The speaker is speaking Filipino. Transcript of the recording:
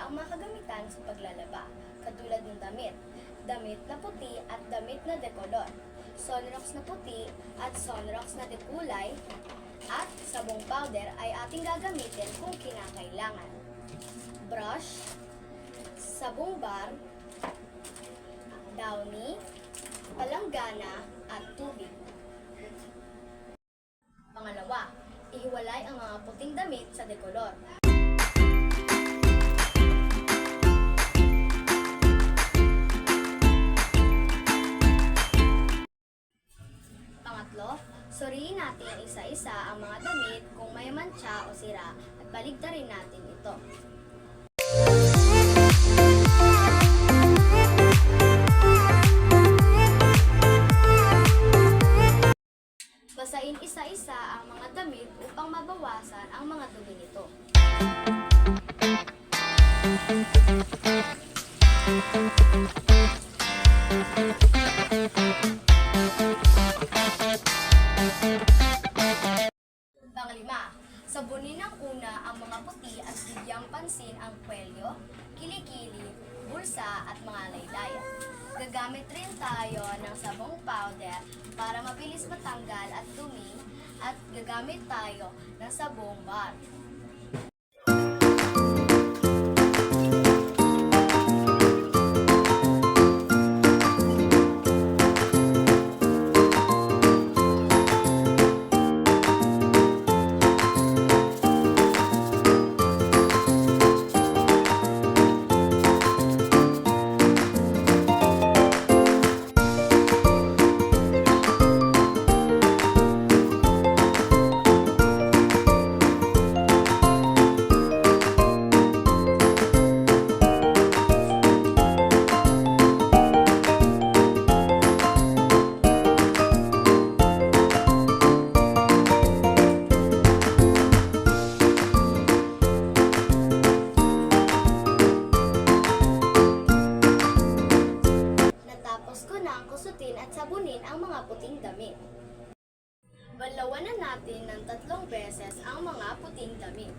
ang mga kagamitan sa paglalaba, katulad ng damit na puti at damit na dekolor, sunrocks na puti at sunrocks na dekulay, at sabong powder ay ating gagamitin kung kinakailangan. Brush, sabong bar, downy, palanggana, at tubig. Pangalawa, ihiwalay ang mga puting damit sa dekolor. Pangatlo, suriin natin isa-isa ang mga damit kung may mantsa o sira at baligtarin natin ito. Basahin isa-isa ang mga damit upang mabawasan ang mga dumi nito. Panglima, sabunin ng una ang mga puti at bigyang pansin ang kwelyo, kilikili, bulsa at mga laylayan. Gagamit rin tayo ng sabong powder para mabilis matanggal at dumi at gagamit tayo ng sabong bar. Kusutin at sabunin ang mga puting damit. Balawan na natin ng 3 beses ang mga puting damit.